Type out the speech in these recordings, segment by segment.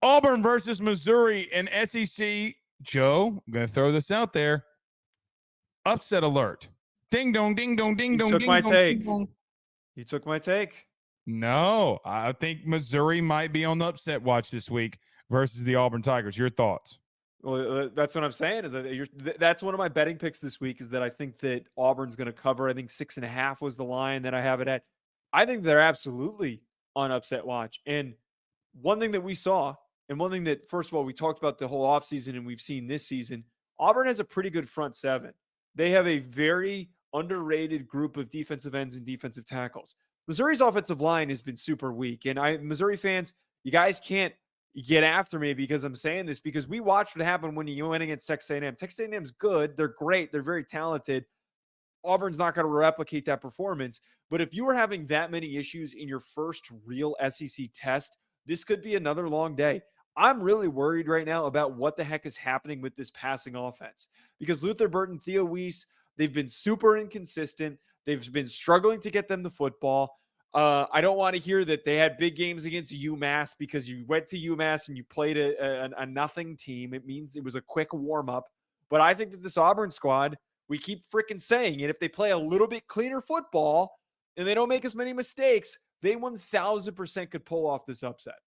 Auburn versus Missouri and SEC. Joe, I'm going to throw this out there. Upset alert. Ding dong, ding dong, ding You dong, took ding my dong, ding take. dong. You took my take. No, I think Missouri might be on the upset watch this week versus the Auburn Tigers. Your thoughts? Well, that's what I'm saying. Is that that's one of my betting picks this week? Is that I think that Auburn's going to cover. I think 6.5 was the line that I have it at. I think they're absolutely on upset watch. And one thing that we saw, and one thing that first of all we talked about the whole offseason, and we've seen this season, Auburn has a pretty good front seven. They have a very underrated group of defensive ends and defensive tackles. Missouri's offensive line has been super weak, and Missouri fans, you guys can't get after me because I'm saying this because we watched what happened when you went against Texas A&M. Texas A&M's good. They're great. They're very talented. Auburn's not going to replicate that performance. But if you were having that many issues in your first real SEC test, this could be another long day. I'm really worried right now about what the heck is happening with this passing offense because Luther Burton, Theo Weiss, they've been super inconsistent. They've been struggling to get them the football. I don't want to hear that they had big games against UMass because you went to UMass and you played a nothing team. It means it was a quick warm up. But I think that this Auburn squad, we keep freaking saying it, if they play a little bit cleaner football and they don't make as many mistakes, they 1000% could pull off this upset.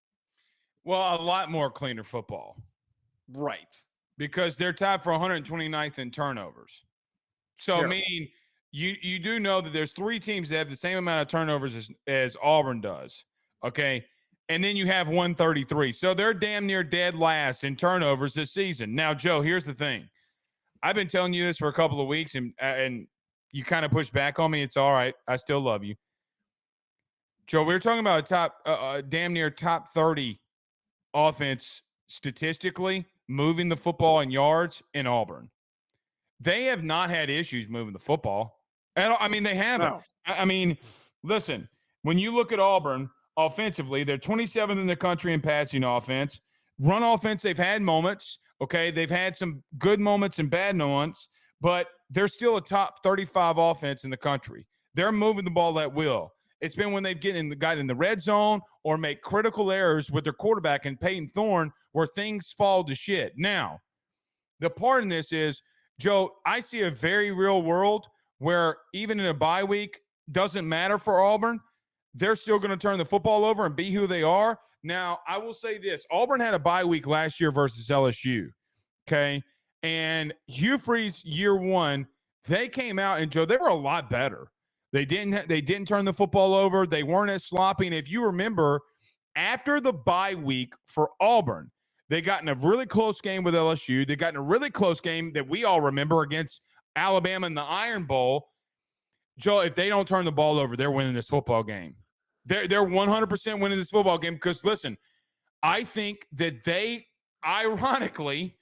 Well, a lot more cleaner football. Right. Because they're tied for 129th in turnovers. So, Terrible. meaning you do know that there's three teams that have the same amount of turnovers as Auburn does. Okay. And then you have 133. So they're damn near dead last in turnovers this season. Now, Joe, here's the thing. I've been telling you this for a couple of weeks, and you kind of push back on me. It's all right. I still love you. Joe, we were talking about a damn near top 30 offense statistically moving the football in yards in Auburn. They have not had issues moving the football. I mean, they haven't. No. I mean, listen, when you look at Auburn offensively, they're 27th in the country in passing offense. Run offense, they've had moments. Okay, they've had some good moments and bad moments, but they're still a top 35 offense in the country. They're moving the ball at will. It's been when they've got in the red zone or make critical errors with their quarterback and Peyton Thorne where things fall to shit. Now, the part in this is, Joe, I see a very real world where even in a bye week doesn't matter for Auburn. They're still going to turn the football over and be who they are. Now, I will say this. Auburn had a bye week last year versus LSU, okay? And Hugh Freeze year one, they came out, and, Joe, they were a lot better. They didn't turn the football over. They weren't as sloppy. And if you remember, after the bye week for Auburn, they got in a really close game with LSU. They got in a really close game that we all remember against Alabama in the Iron Bowl. Joe, if they don't turn the ball over, they're winning this football game. They're 100% winning this football game because, listen, I think that they, ironically,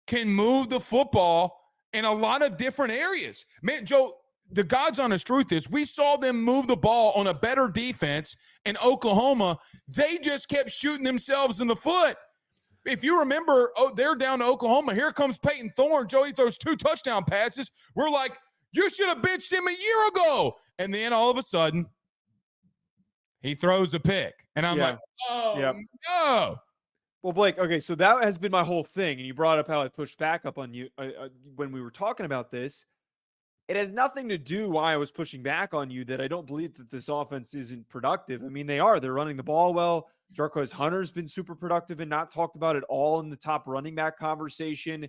can move the football in a lot of different areas. Man, Joe, the God's honest truth is we saw them move the ball on a better defense in Oklahoma. They just kept shooting themselves in the foot. If you remember, they're down to Oklahoma. Here comes Peyton Thorne. Joey throws 2 touchdown passes. We're like, you should have benched him a year ago. And then all of a sudden, he throws a pick. And I'm like, oh, no. Well, Blake, okay, so that has been my whole thing. And you brought up how I pushed back up on you when we were talking about this. It has nothing to do why I was pushing back on you that I don't believe that this offense isn't productive. I mean, they are. They're running the ball well. Jarquez Hunter's been super productive and not talked about at all in the top running back conversation.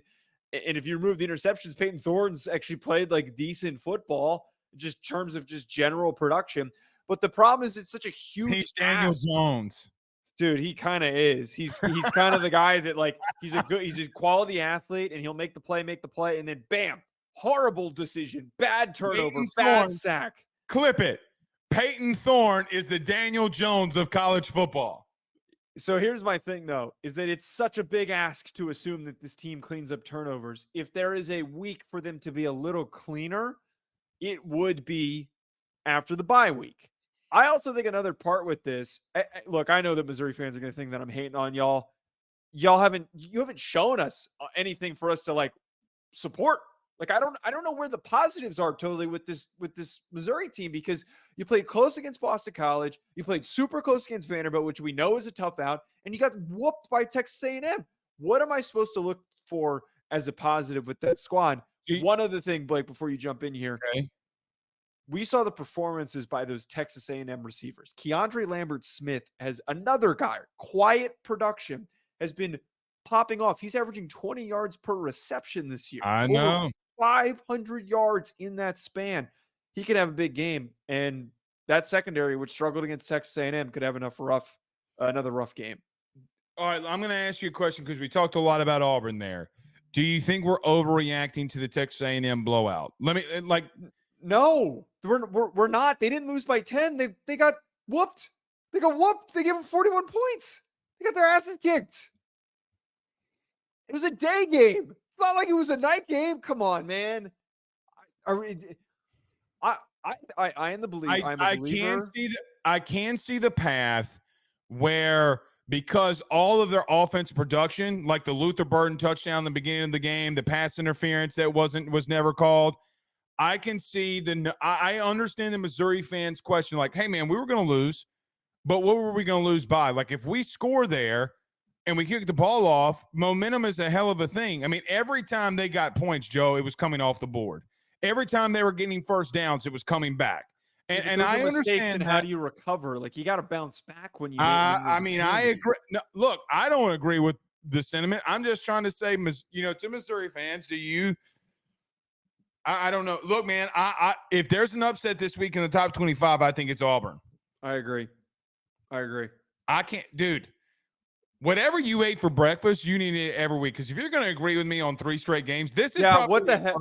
And if you remove the interceptions, Peyton Thorne's actually played like decent football, just in terms of just general production. But the problem is it's such a huge He's Daniel Jones. Dude, he kind of is. He's kind of the guy that like he's a quality athlete and he'll make the play, and then bam, horrible decision, bad turnover, bad sack. Clip it. Peyton Thorne is the Daniel Jones of college football. So here's my thing, though, is that it's such a big ask to assume that this team cleans up turnovers. If there is a week for them to be a little cleaner, it would be after the bye week. I also think another part with this, look, I know that Missouri fans are going to think that I'm hating on y'all. You haven't shown us anything for us to like support Like I don't know where the positives are totally with this Missouri team, because you played close against Boston College, you played super close against Vanderbilt, which we know is a tough out, and you got whooped by Texas A&M. What am I supposed to look for as a positive with that squad? One other thing, Blake, before you jump in here. Okay. We saw the performances by those Texas A&M receivers. Keandre Lambert-Smith has another guy, quiet production, has been popping off. He's averaging 20 yards per reception this year. I Over know. 500 yards in that span. He could have a big game, and that secondary, which struggled against Texas A&M, could have another rough game. All right, I'm going to ask you a question because we talked a lot about Auburn there. Do you think we're overreacting to the Texas A&M blowout? Let me No, we're not. They didn't lose by 10. They got whooped. They got whooped. They gave them 41 points. They got their asses kicked. It was a day game. It's not like it was a night game. Come on, man. I am the believer. I'm a believer. I can see the path where, because all of their offensive production, like the Luther Burden touchdown in the beginning of the game, the pass interference that was never called, I can see I understand the Missouri fans' question, like, hey man, we were going to lose, but what were we going to lose by? Like, if we score there and we kick the ball off, momentum is a hell of a thing. I mean, every time they got points, Joe, it was coming off the board. Every time they were getting first downs, it was coming back. And those I are mistakes, understand and how do you recover? Like, you got to bounce back when you. I mean, I agree. No, look, I don't agree with the sentiment. I'm just trying to say, to Missouri fans, do you? I don't know. Look, man, if there's an upset this week in the top 25, I think it's Auburn. I agree. I can't, dude. Whatever you ate for breakfast, you need it every week. Because if you're going to agree with me on 3 straight games, this is probably what the heck?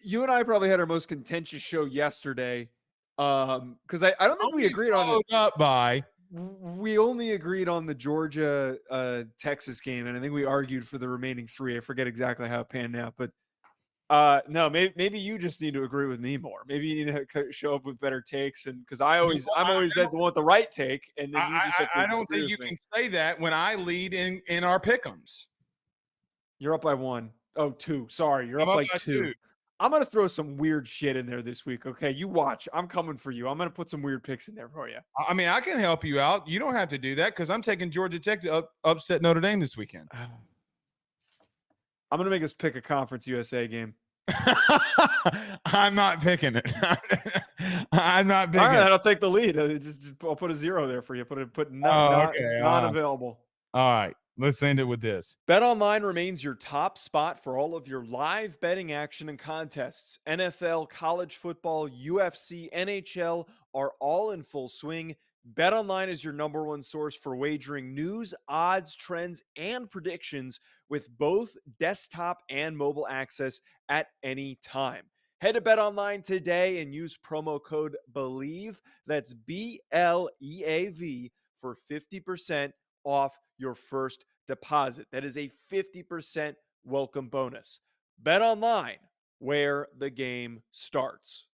You and I probably had our most contentious show yesterday. Because I don't think we agreed on it. Up by. We only agreed on the Georgia Texas game, and I think we argued for the remaining 3. I forget exactly how it panned out, but no, maybe you just need to agree with me more. Maybe you need to show up with better takes, and because I'm always the one with the right take, and then you just have to. I don't think you can say that when I lead in our pick'ems. You're up by 1. Oh, 2. Sorry, you're up by 2. I'm gonna throw some weird shit in there this week. Okay, you watch. I'm coming for you. I'm gonna put some weird picks in there for you. I mean, I can help you out. You don't have to do that because I'm taking Georgia Tech to upset Notre Dame this weekend. I'm going to make us pick a Conference USA game. I'm not picking it. I'm not picking it. All right, I'll take the lead. I'll put a 0 there for you. Put non-available. All right, let's end it with this. BetOnline remains your top spot for all of your live betting action and contests. NFL, college football, UFC, NHL are all in full swing. BetOnline is your number one source for wagering news, odds, trends, and predictions with both desktop and mobile access at any time. Head to BetOnline today and use promo code BELIEVE, that's BLEAV, for 50% off your first deposit. That is a 50% welcome bonus. BetOnline, where the game starts.